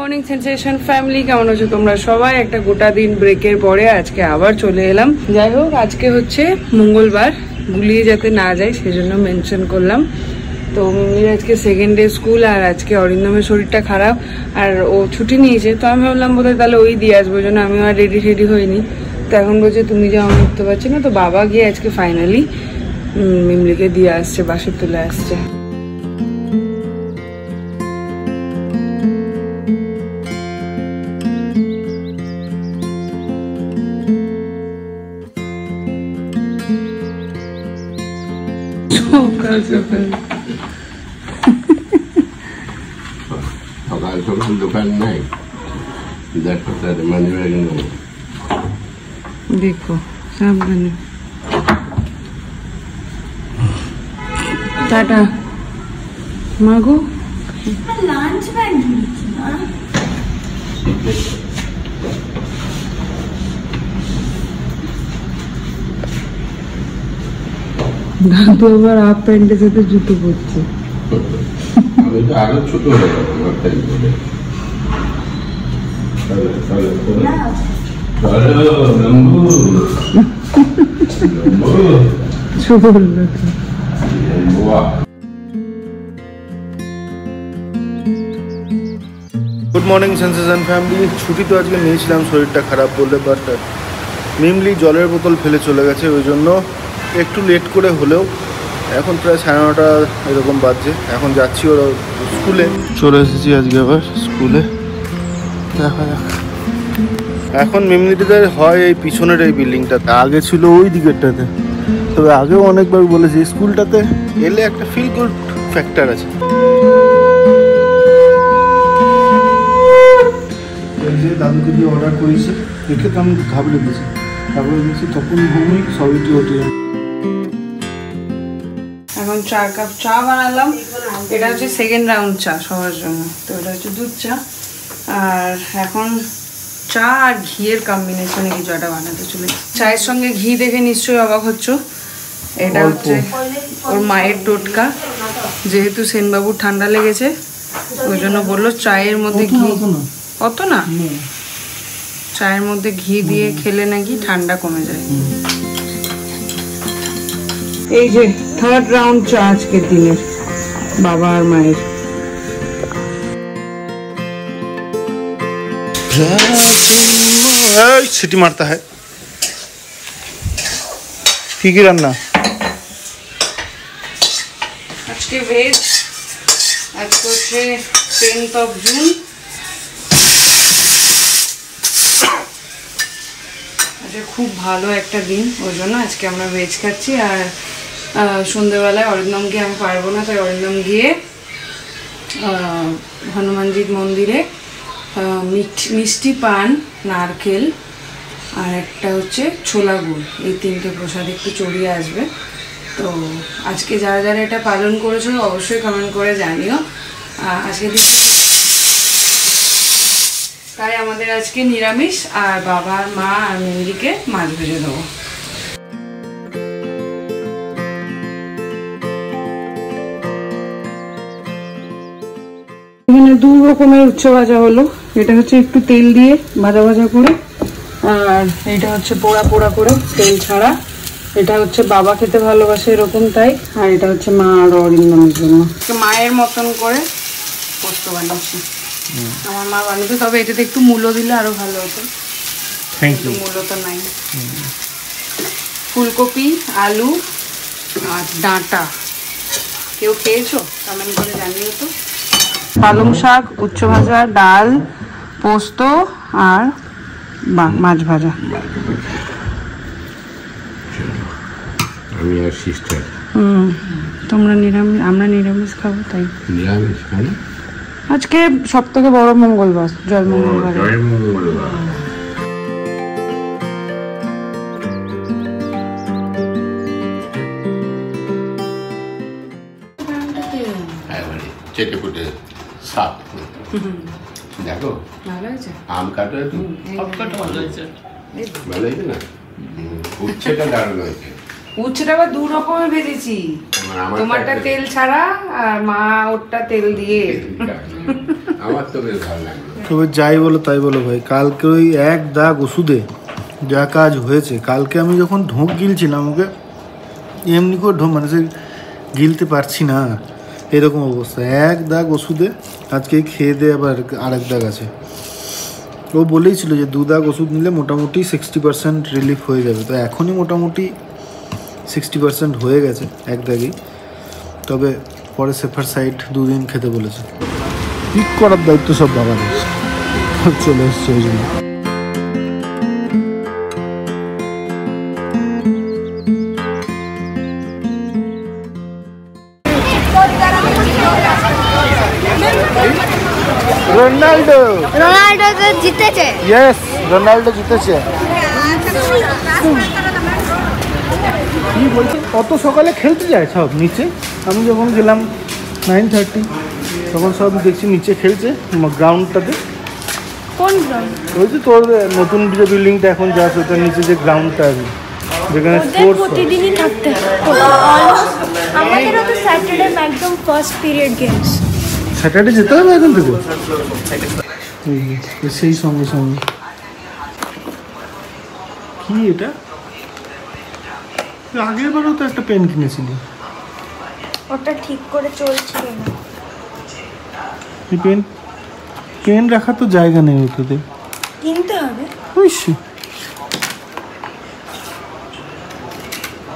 Morning sensation family, কেমন আছো তোমরা সবাই? একটা গোটা দিন ব্রেকের পরে আজকে আবার চলে এলাম। যাই হোক, আজকে হচ্ছে মঙ্গলবার, গুলিয়ে যাতে না যায় সেজন্য মেনশন করলাম। তো মিমির আজকে সেকেন্ড ডে স্কুল, আর আজকে অরিন্দমের শরীরটা খারাপ আর ও ছুটি নিয়েছে। তো আমি ভাবলাম বোধহয় তাহলে ওই দিয়ে আসবো, ওই জন্য আমিও আর রেডি হইনি। তো এখন বলছে তুমি যাও, আমি উঠতে পারছি না। তো বাবা গিয়ে আজকে ফাইনালি মিমলিকে দিয়ে আসছে, বাসে তুলে আসছে। সকাল দোকান নাই, দেখো তাদের মানি ব্যাগ নেই, দেখো সাবধানে। টাটা মাগো। লাঞ্চ ব্যাগ দিয়েছি না, দাদু আবার হাফ প্যান্টের সাথে জুতো পরছে। আমি তো আরো ছোট হয়ে যাবো আমার প্যান্ট পরে। Good morning sensation family. ছুটি তো আজকে নিয়েছিলাম শরীরটা খারাপ বললে, বাট মিমলি জলের বোতল ফেলে চলে গেছে, ওই জন্য একটু লেট করে হলেও এখন প্রায় 9:30 এরকম বাজছে। এখন যাচ্ছি ওরা স্কুলে, চলে এসেছি আজকে আবার স্কুলে। দেখা যাক। এখন মিমলিদের হয় এই পিছনের এই বিল্ডিংটাতে, আগে ছিল ওই দিকেরটাতে। তবে আগেও অনেকবার বলেছি স্কুলটাতে এলে একটা ফিল গুড ফ্যাক্টর আছে। যে দাদুকে দিয়ে অর্ডার করেছি দেখে তো আমি ঘাবড়ে দিয়েছি, তারপরে দেখছি তখন ঘুমিয়ে সবই ওটি। এখন 4 কাপ চা বানালাম। এটা হচ্ছে সেকেন্ড রাউন্ড চা সবার জন্য। তো এটা হচ্ছে দুধ চা, আর এখন চা আর ঘিয়ের কম্বিনেশনে কিছু একটা বানাতে চলে। চায়ের সঙ্গে ঘি দেখে নিশ্চয়ই অবাক হচ্ছ, এটা হচ্ছে ওর মায়ের টোটকা। যেহেতু সেনবাবুর ঠান্ডা লেগেছে ওই জন্য বললো চায়ের মধ্যে ঘি, অত না, চায়ের মধ্যে ঘি দিয়ে খেলে নাকি ঠান্ডা কমে যায়। এই যে থার্ড রাউন্ড চা আজকের দিনের বাবা আর মায়ের। সিটি মারতা হয়। কি কি রান্না আজকে? ভেজ। আজকে হচ্ছে 10 জুন। আজকে খুব ভালো একটা দিন, ওই জন্য আজকে আমরা ভেজ খাচ্ছি। আর সন্ধ্যেবেলায় অরিন্দমকে আমি পারবো না, তাই অরিন্দম গিয়ে হনুমানজির মন্দিরে মিষ্টি পান, নারকেল আর একটা হচ্ছে ছোলা গুড়, এই 3টে প্রসাদ একটু চড়িয়ে আসবে। তো আজকে যারা যারা এটা পালন করেছো অবশ্যই কমেন্ট করে জানিও। আজকে তাই আমাদের আজকে নিরামিষ, আর বাবার মা আর মিমলিকে মাছ ভেজে দেবো। এখানে 2 রকমের উচ্ছে ভাজা হলো। এটা হচ্ছে একটু তেল দিয়ে ভাজা ভাজা করে, আর এটা হচ্ছে পোড়া পোড়া করে তেল ছাড়া। এটা হচ্ছে বাবা খেতে ভালোবাসে এরকম, তাই। আর এটা হচ্ছে মা আর অরিন্দমের জন্য। মায়ের মতন করে পোস্ত বানিয়েছি আমার মা বানিয়েছে, তবে এটাতে একটু মূলো দিলে আরো ভালো হতো। Thank you. মূলো তো নাই। ফুলকপি, আলু আর ডাঁটা। কেউ খেয়েছো? কমেন্ট করে জানিও তো। পালং শাক, উচ্চ ভাজা, ডাল, পোস্ত আর মাছ ভাজা। আমি আর সিস্টার। তোমরা নিরামিষ, আমরা নিরামিষ খাবো, তাই নিরামিষ খাই আজকে। সবথেকে বড় মঙ্গলবার, জয় মঙ্গলবার। চেটে ফুটে সাপ দেখো, ভালো হয়েছে। আম কাটা একটু ভালো হয়েছে না? উচ্ছেটা দারুণ হয়েছে। উচ্ছেটা আবার 2 রকমের ভেজেছি, তোমারটা তেল ছাড়া আর মা ওরটা তেল দিয়ে। আমার তো বেশ ভালো লাগলো। তবে যাই বলো তাই বলো ভাই, কালকে ওই এক দাগ ওষুধে যা কাজ হয়েছে। কালকে আমি যখন ঢোক গিলছিলাম ওকে এমনি করে মানে সে গিলতে পারছি না, এরকম অবস্থা। এক দাগ ওষুধে আজকে খেয়ে দিয়ে আবার আরেক দাগ আছে। ও বলেই ছিল যে 2 দাগ ওষুধ নিলে মোটামুটি 60% রিলিফ হয়ে যাবে। তো এখনই মোটামুটি 60% হয়ে গেছে এক দাগেই। তবে পরে সেফার সাইড 2 দিন খেতে বলেছে। পিক করার দায়িত্ব সব বাবাদের, চলে এসছে ওই জন্য। রোনাল্ডো তো জিতেছে। ইয়েস, রোনাল্ডো জিতেছে। কি বলছে, অত সকালে খেলতে যায় সব নিচে? আমি যখন গেলাম 9:30 তখন সব দেখছি নিচে খেলছে গ্রাউন্ডটাতে। কোন গ্রাউন্ড? ওই যে তোর নতুন যে বিল্ডিংটা এখন যাস ওটার নিচে যে গ্রাউন্ডটা আছে যেখানে স্পোর্টস প্রতিদিনই থাকতে আমাদেরও তো স্যাটারডে একদম ফার্স্ট পিরিয়ড গেমস। স্যাটারডে যেতে হবে এখন থেকে? সেই সঙ্গে সঙ্গে কি এটা? আগের বারও তো একটা পেন কিনেছিলি। ওটা ঠিক করে চলছিল না। পেন পেন রাখার তো জায়গা নেই ওটাতে, কিনতে হবে।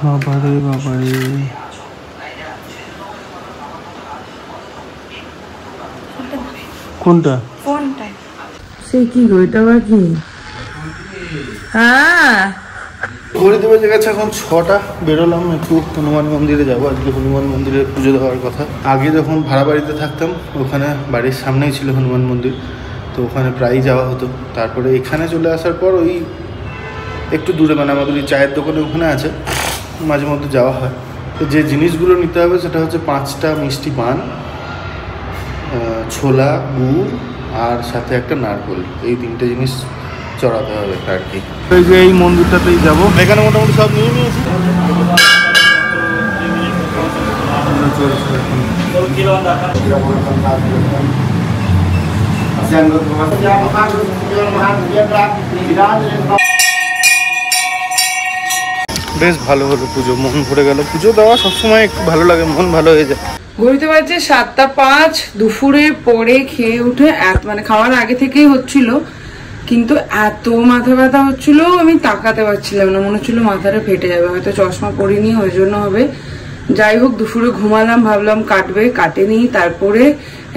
বাবারে বাবারে, কোনটা? ফোনটা। সে কি গো, এটা আবার কি? হ্যাঁ, ঘড়িতে বেজে গেছে এখন 6টা। বেরোলাম একটু হনুমান মন্দিরে যাবো। আজকে হনুমান মন্দিরে পুজো দেওয়ার কথা। আগে যখন ভাড়া বাড়িতে থাকতাম ওখানে বাড়ির সামনেই ছিল হনুমান মন্দির, তো ওখানে প্রায়ই যাওয়া হতো। তারপরে এখানে চলে আসার পর ওই একটু দূরে মানে আমাদের ওই চায়ের দোকানে ওখানে আছে, মাঝে মধ্যে যাওয়া হয়। তো যে জিনিসগুলো নিতে হবে সেটা হচ্ছে 5টা মিষ্টি পান, ছোলা, গুড় আর সাথে একটা নারকেল। এই 3টে জিনিস চড়াতে হবে আর কি। এই যে এই মন্দিরটাতেই যাবো। এখানে মোটামুটি সব নিয়ে নিয়েছি। বেশ ভালো হলো পুজো, মন ভরে গেল। পুজো দেওয়া সবসময় একটু ভালো লাগে, মন ভালো হয়ে যায়। ঘুরতে পারছে 7:05। দুপুরের পরে খেয়ে উঠে মানে খাওয়ার আগে থেকেই হচ্ছিল, কিন্তু এত মাথা ব্যথা হচ্ছিল আমি তাকাতে পারছিলাম না, মনে হচ্ছিল মাথাটা ফেটে যাবে। হয়তো চশমা পরিনি ওই জন্য হবে। যাই হোক, দুপুরে ঘুমালাম, ভাবলাম কাটবে, কাটেনি। তারপরে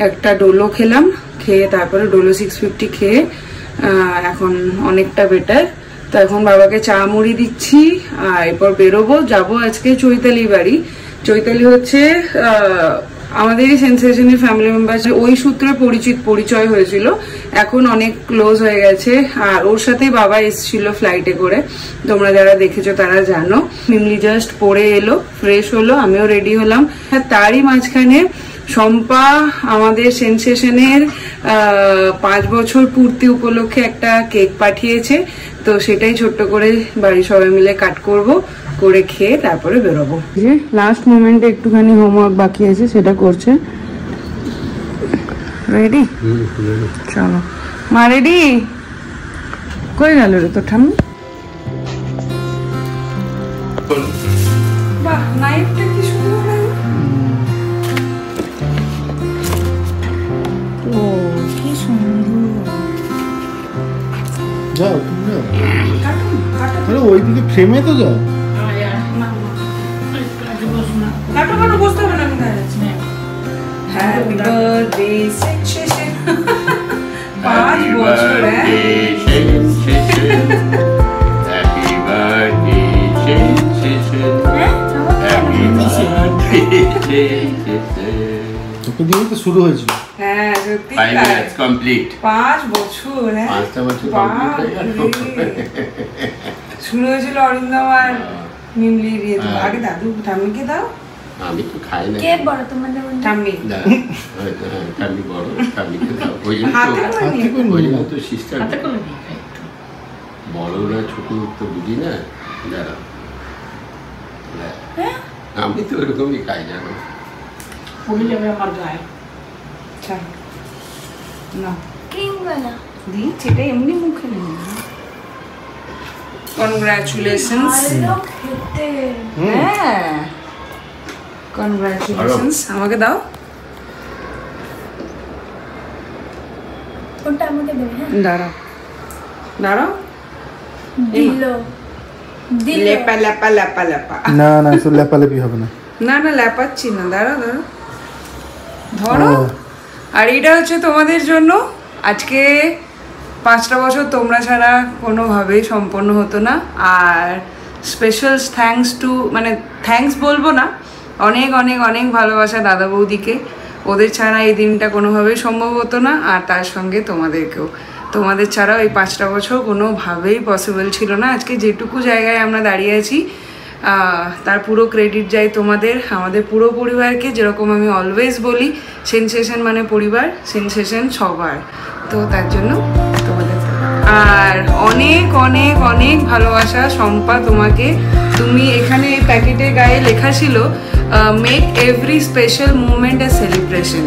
একটা ডোলো খেলাম, খেয়ে তারপরে ডোলো 650 খেয়ে এখন অনেকটা বেটার। তো এখন বাবাকে চা মুড়ি দিচ্ছি আর এরপর বেরোবো, যাবো আজকে চৈতালি বাড়ি। চৈতালি হচ্ছে আমাদেরই সেন্সেশনের ফ্যামিলি মেম্বার, ওই সূত্রে পরিচয় হয়েছিল, এখন অনেক ক্লোজ হয়ে গেছে। আর ওর সাথেই বাবা এসেছিল ফ্লাইটে করে, তোমরা যারা দেখেছো তারা জানো। মিমলি জাস্ট পরে এলো, ফ্রেশ হলো, আমিও রেডি হলাম। তারই মাঝখানে শম্পা আমাদের সেন্সেশনের 5 বছর পূর্তি উপলক্ষে একটা কেক পাঠিয়েছে, তো সেটাই ছোট্ট করে বাড়ির সবাই মিলে কাট করব, করে খেয়ে তারপরে বেরোবো। যে লাস্ট মোমেন্টে একটুখানি হোমওয়ার্ক বাকি আছে, সেটা করছে। রেডি? চলো মা, রেডি? কই গেল রে তো ঠাম্মি? বাহ, নাইফটা কি সুন্দর না? ও কি সুন্দর। যাও তুমি যাও, আরে ওইদিকে ফ্রেমে তো যাও। বসতে হবে না, আমি দাঁড়াচ্ছি। হ্যাপি বার্থডে সেনসেশন, 5 বছর। Happy birthday sensation, happy birthday. তোকে দিয়ে তো শুরু হয়েছিল। হ্যাঁ সত্যি, 5 years complete। 5 বছর। হ্যাঁ, 5টা বছর কমপ্লিট হয়ে গেল। শুরু হয়েছিল অরিন্দম আর মিমলির ইয়ে। আগে দাদু ঠাম্মিকে দাও। আমি তো খাই না। কে বড় তোমাদের মধ্যে? ঠাম্মি। ঠাম্মি বড়, ঠাম্মিকে দাও। ওই জন্য তো সিস্টার বড়রা ছোট তো বুঝি না। দাঁড়াও, আমি তো ওরকমই খাই, জানো। পড়ে যাবে আমার গায়ে। না ক্রিম দিচ্ছি, এটা এমনি মুখে নেই। কনগ্রাচুলেশনস। হ্যাঁ কনগ্রাচুলেশনস। আমাকে দাও। কোনটা আমাকে দেবে? হ্যাঁ দাঁড়াও দাঁড়াও। দিলো লেপা লেপা লেপা লেপা। না না শুধু লেপালেপি হবে না। না না লেপাচ্ছি না, দাঁড়াও দাঁড়াও ধরো। আর এটা হচ্ছে তোমাদের জন্য। আজকে 5টা বছর তোমরা ছাড়া কোনোভাবেই সম্পন্ন হতো না। আর স্পেশাল থ্যাঙ্কস টু, মানে থ্যাঙ্কস বলবো না, অনেক অনেক অনেক ভালোবাসা দাদা বৌদিকে। ওদের ছাড়া এই দিনটা কোনোভাবেই সম্ভব হতো না। আর তার সঙ্গে তোমাদেরকেও, তোমাদের ছাড়াও এই 5টা বছর কোনোভাবেই পসিবল ছিল না। আজকে যেটুকু জায়গায় আমরা দাঁড়িয়ে আছি তার পুরো ক্রেডিট যায় তোমাদের, আমাদের পুরো পরিবারকে। যেরকম আমি অলওয়েজ বলি, সেনসেশন মানে পরিবার, সেনসেশন সবার। তো তার জন্য তোমাদের আর অনেক অনেক অনেক ভালোবাসা শম্পা তোমাকে। তুমি এখানে এই প্যাকেটের গায়ে লেখা ছিল মেক এভরি স্পেশাল মুভমেন্ট এ সেলিব্রেশন।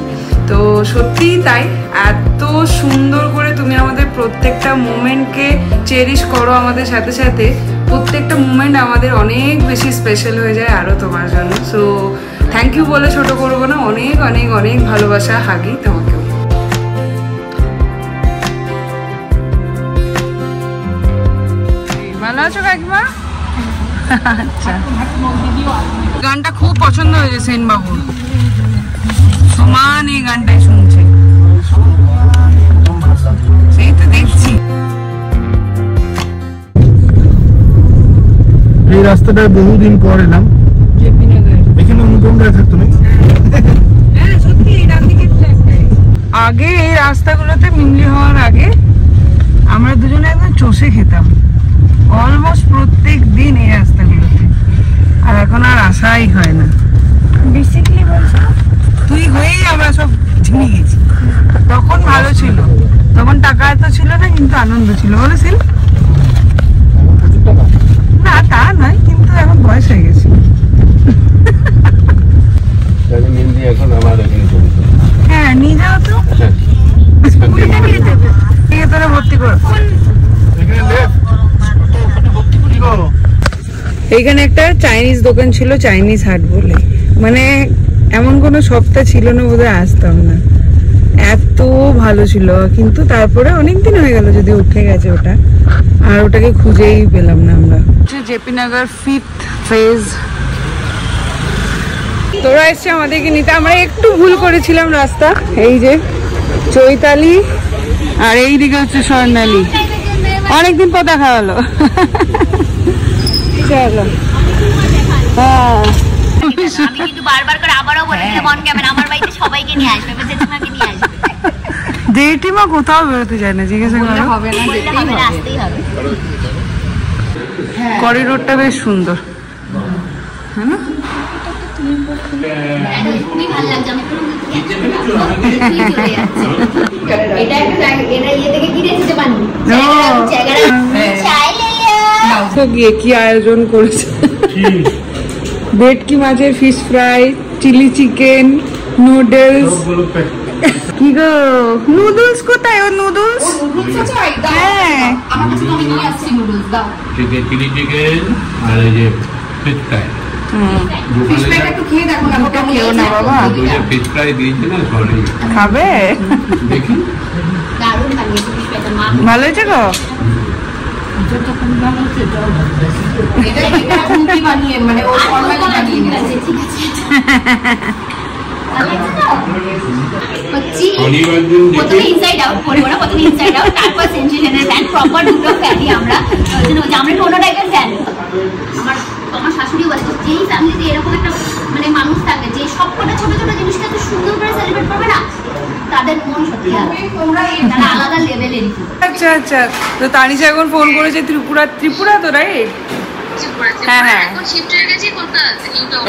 তো সত্যিই তাই, এত সুন্দর করে তুমি আমাদের প্রত্যেকটা মুভমেন্টকে চেরিশ করো আমাদের সাথে সাথে। প্রত্যেকটা মুভমেন্ট আমাদের অনেক বেশি স্পেশাল হয়ে যায় আরও তোমার জন্য। সো থ্যাংক ইউ বলে ছোটো করবো না, অনেক অনেক অনেক ভালোবাসা হাগি তোমাকেও। ভালো আছো কাকিমা? আচ্ছা, গানটা খুব পছন্দ হয়েছে সেন বাবুর, সমান এই গানটাই শুনছে। সেই তো দেখছি। এই রাস্তাটায় বহুদিন পর এলাম। এখানে অনুপমরা থাকতো না? হ্যাঁ সত্যি, এই ডান দিকে আগে এই রাস্তাগুলোতে মিমলি হওয়ার আগে আমরা দুজনে একদম চষে খেতাম অলমোস্ট প্রত্যেক দিন এই রাস্তাগুলোতে। আর এখন আর আসাই হয় না। বেসিক্যালি বলছো তুই হয়েই আমরা সব চিনে গেছি। তখন ভালো ছিল, তখন টাকা এত ছিল না, কিন্তু আনন্দ ছিল, বলেছিল না? তা নয়, কিন্তু এখন বয়স হয়ে গেছে। এখন আমার হ্যাঁ নিয়ে যাও তো, তোরা ভর্তি করো। এইখানে একটা চাইনিজ দোকান ছিল, চাইনিজ হাট বলে। মানে এমন কোনো সপ্তাহ ছিল না বোধহয় আসতাম না, এত ভালো ছিল। কিন্তু তারপরে অনেকদিন হয়ে গেল যদি উঠে গেছে ওটা, আর ওটাকে খুঁজেই পেলাম না আমরা। জেপি নগর 5th ফেজ। তোরা এসছে আমাদেরকে নিতে, আমরা একটু ভুল করেছিলাম রাস্তা। এই যে চৈতালি আর এইদিকে হচ্ছে স্বর্ণালী, অনেকদিন পর দেখা হলো। চলো হ্যাঁ, আমি কিন্তু বারবার করে আবারও বলেছি অন ক্যামেরা আমার বাড়িতে সবাইকে নিয়ে আসবে, জেঠিমাকে নিয়ে আসবে। জেঠিমা কোথাও বেরোতে যায় না, জিজ্ঞাসা করা হবে না, আসতেই হবে। করিডোরটা বেশ সুন্দর, হ্যাঁ না? খুবই ভালো লাগছে, আমি পুরো চলে যাচ্ছে। এটা একটা জায়গা, এটা ইয়ে থেকে কিনে এসেছে বানি জায়গাটা চাই লেলিয়া। গিয়ে কি আয়োজন করেছে, ভেটকি মাছের fish fry, chilli chicken, noodles. কি গো নুডলস কোথায়? ও নুডলস হ্যাঁ চিলি চিকেন আর এই যে ফিশ ফ্রাই। খেও না বাবা, ফিশ ফ্রাই দিয়েছে না, সরি খাবে? দেখি দারুণ বানিয়েছে ফিশ ফ্রাইটা, মা ভালো হয়েছে গো। মানে ও ফরমালি বানিয়ে দিয়েছে, ঠিক আছে। প্রথমে ইনসাইড আউট পড়বো না, প্রথমে ইনসাইড আউট, তারপর সেনসেশনের ফ্যান, প্রপার দুটো ফ্যানই আমরা। আমরা কোনো টাইপের ফ্যান। আমার শাশুড়ি বলে যেই ফ্যামিলিতে এরকম একটা মানে মানুষ থাকে যে সবকটা ছোট ছোট জিনিসকে এত সুন্দর করে সেলিব্রেট করবে না, তাদের মন সত্যি তারা আলাদা লেভেলেরই। আচ্ছা আচ্ছা, তো তানিশা এখন ফোন করেছে ত্রিপুরা তো রাইট? হ্যাঁ হ্যাঁ,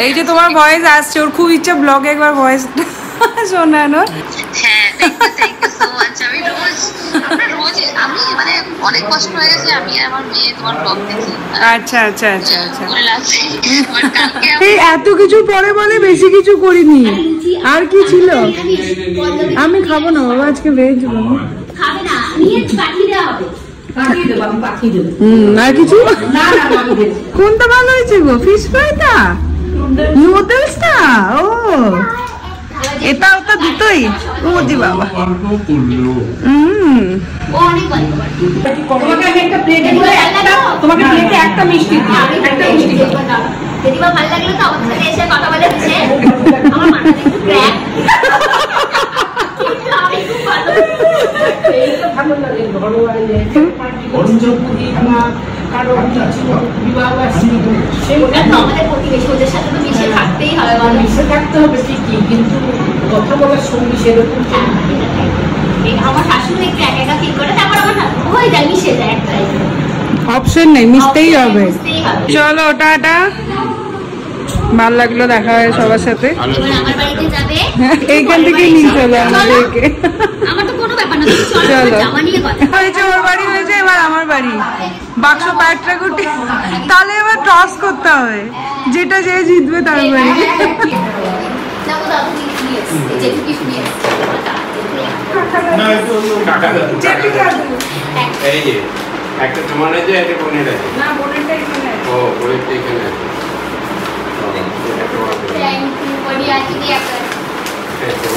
এই যে তোমার ভয়েস আসছে, ওর খুব ইচ্ছা ব্লগে একবার ভয়েসটা শোনানোর। আচ্ছা আচ্ছা আচ্ছা আচ্ছা, এই এত কিছু পরে বলে বেশি কিছু করিনি। আর কি ছিল? আমি খাবো না বাবা, আজকে ভেজ বাবা। খাবে না নিয়ে পাঠিয়ে দেওয়া হবে। পাঠিয়ে দেবো, আমি পাঠিয়ে দেবো। আর কিছু না না আমি দেবো। কোনটা ভালো হয়েছে গো? ফিশ ফ্রাইটা, নুডলসটা? ও এটা ওটা দুটোই? ওজি বাবা। ও অনেক গল্প করে। তোমাকে আমি একটা প্লেটে তোমাকে প্লেটে একটা মিষ্টি দিই, একটা মিষ্টি দিই। দিদিমা ভালো লাগলো তো আমাদের সাথে এসে কথা বলে দিচ্ছে। আমার মাথাটা একটু ক্র্যাক। কিন্তু আমি খুব ভালো। এই তো ভালো লাগে ঘরোয়া পঞ্চপুরি বা কারো বিবাহ আসছিল ওটা তো আমাদের প্রতিবেশী, ওদের সাথে তো মিশে থাকতেই হবে, বলো। মিশে থাকতে হবে ঠিকই, কিন্তু কথা বলার সঙ্গী সেরকম আমার শাশুড়ি একটু একা একা ফিল করে, তারপর আমার হয়ে যায়, মিশে যায় একটাই। অপশন নেই, মিশতেই হবে। মিশতেই হবে। চলো টাটা, ভালো লাগলো দেখা হয় সবার সাথে। এবার আমার বাড়িতে যাবে, এইখান থেকে নিয়ে চলো আমাদেরকে। আমার তো কোনো ব্যাপার না, তুমি চলো, চলো। আমার জামা নিয়ে কথা। হয়েছে ওর বাড়ি, হয়েছে এবার আমার বাড়ি। বাক্স প্যাটটা গুটি, তাহলে এবার টস করতে হবে, যেটা যে জিতবে তার বাড়ি। দাও দাও, তুমি শুনিয়ে এসছি, যেটুকি শুনিয়ে এসছি। এই যে একটা তোমার আছে, একটা বোনের আছে। না বোনেরটা এখানে। ও বোনেরটা এখানে আছে। থ্যাংক ইউ, বড়িয়া চিনি একটা।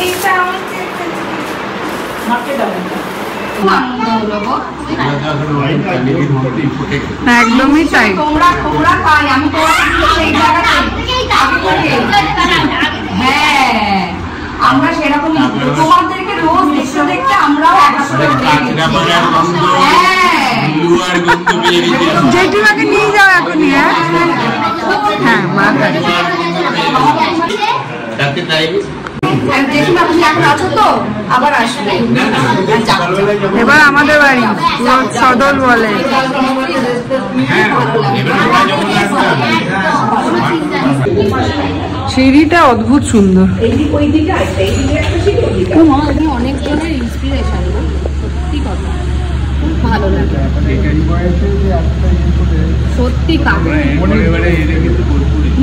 এইটা আমাকে মাকে দাও। আনন্দ হলো গো। একদমই তাই। তোমরা খাই, আমি হ্যাঁ আমরা সেরকমই তোমাদেরকে রোজ দেখতে দেখতে আমরাও জেঠিমাকে নিয়ে যাও এখনই। হ্যাঁ মা আবার আসবে। এবার আমাদের বাড়ি সদল বলে। সিঁড়িটা অদ্ভুত সুন্দর। অনেক জনের ইন্সপিরেশন, সত্যি কথা, খুব ভালো লাগে সত্যি।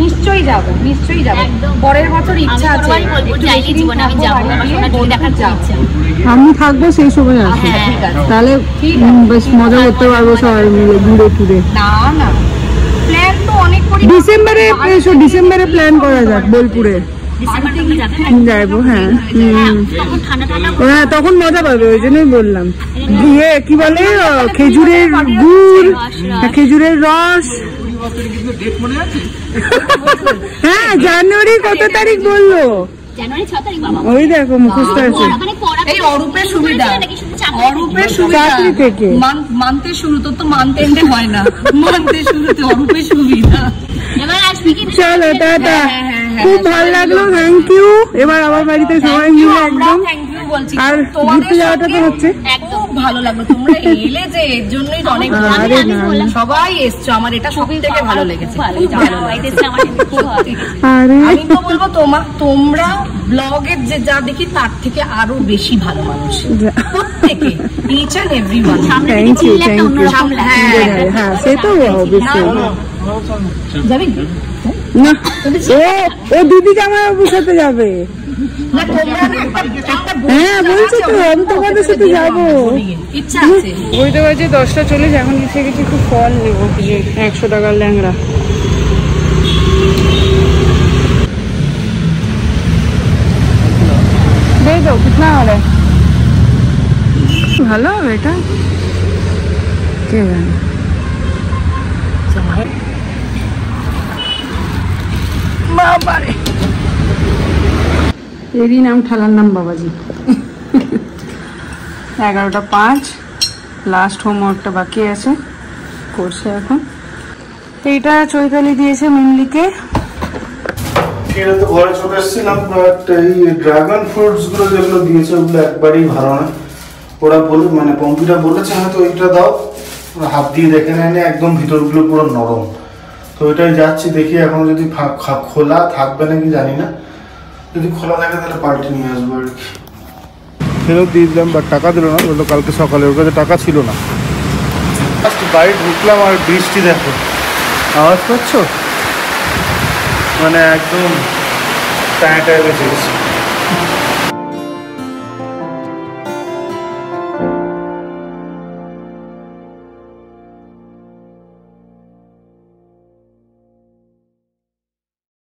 নিশ্চয়ই যাবো, নিশ্চয়ই যাবো। পরের বছর ইচ্ছা আছে, আমি থাকবো সেই সময় আসবো, তাহলে বেশ মজা করতে পারবো সবাই মিলে ঘুরে ফিরে। না না প্ল্যান তো অনেক করি। ডিসেম্বরে এসো, ডিসেম্বরে প্ল্যান করা যাক বোলপুরে যাইবো। হ্যাঁ হ্যাঁ, তখন মজা পাবে, ওই জন্যই বললাম। গিয়ে কি বলে খেজুরের গুড়, খেজুরের রস। হ্যাঁ জানুয়ারি কত তারিখ বললো? জানুয়ারি 6 তারিখ বাবা। ওই দেখো মুখস্থ আছে। এই অরূপের সুবিধা, অরূপের সুবিধা চাকরি থেকে মানতে শুরু, তো মানতে এন্ডে হয় না, মানতে শুরুতে অরূপের সুবিধা। এবার আসবি কি? চলো টাটা, খুব ভালো লাগলো, থ্যাংক ইউ। এবার আমার বাড়িতে সবাই মিলে একদম। থ্যাংক ইউ বলছি, আর ঘুরতে যাওয়াটা তো হচ্ছে। খুব ভালো লাগলো, তোমরা এলে যে এর জন্যই তো অনেক আরে না সবাই এসছো, আমার এটা সব থেকে ভালো লেগেছে। আরে আমি তো বলবো তোমরা ব্লগের যে যা দেখি তার থেকে আরো বেশি ভালো মানুষ প্রত্যেকে, each and everyone. Thank you, thank you. হ্যাঁ সে তো অবশ্যই। যাবি না ও দিদি জামাইবাবুর সাথে যাবে। না তোমরা না একটা হ্যাঁ বলছি তো, আমি তোমাদের সাথে যাবো। ইচ্ছা আছে। বইতে বাজে 10:40, এখন এসে গেছি একটু ফল নেবো, 100 টাকার ল্যাংড়া। दे दो, कितना हो रहा है? ভালো হবে এটা, কে জানে। বাবারে, এরই নাম ঠালার নাম বাবাজি। 11:05, লাস্ট হোমওয়ার্কটা বাকি আছে, করছে এখন। এইটা চৈতালি দিয়েছে মিমলিকে। ফিরে তো ঘরে চলে এসেছিলাম, বাট এই ড্রাগন ফ্রুটস গুলো যেগুলো দিয়েছে ওগুলো একবারই ভালো না। ওরা বলে মানে পম্পিটা বলেছে হয়তো এইটা দাও, হাত দিয়ে দেখে নেয়, একদম ভিতরগুলো পুরো নরম। তো ওইটাই যাচ্ছি, দেখি এখন যদি খোলা থাকবে নাকি জানি না, যদি খোলা থাকে তাহলে পাল্টে নিয়ে আসবো আর কি। ফেরত দিয়ে দিলাম, বাট টাকা দিল না, বললো কালকে সকালে, ওর কাছে টাকা ছিল না। বাড়ি ঢুকলাম আর বৃষ্টি দেখো, আওয়াজ পাচ্ছ? মানে একদম টায় টায় বেঁচে গেছে।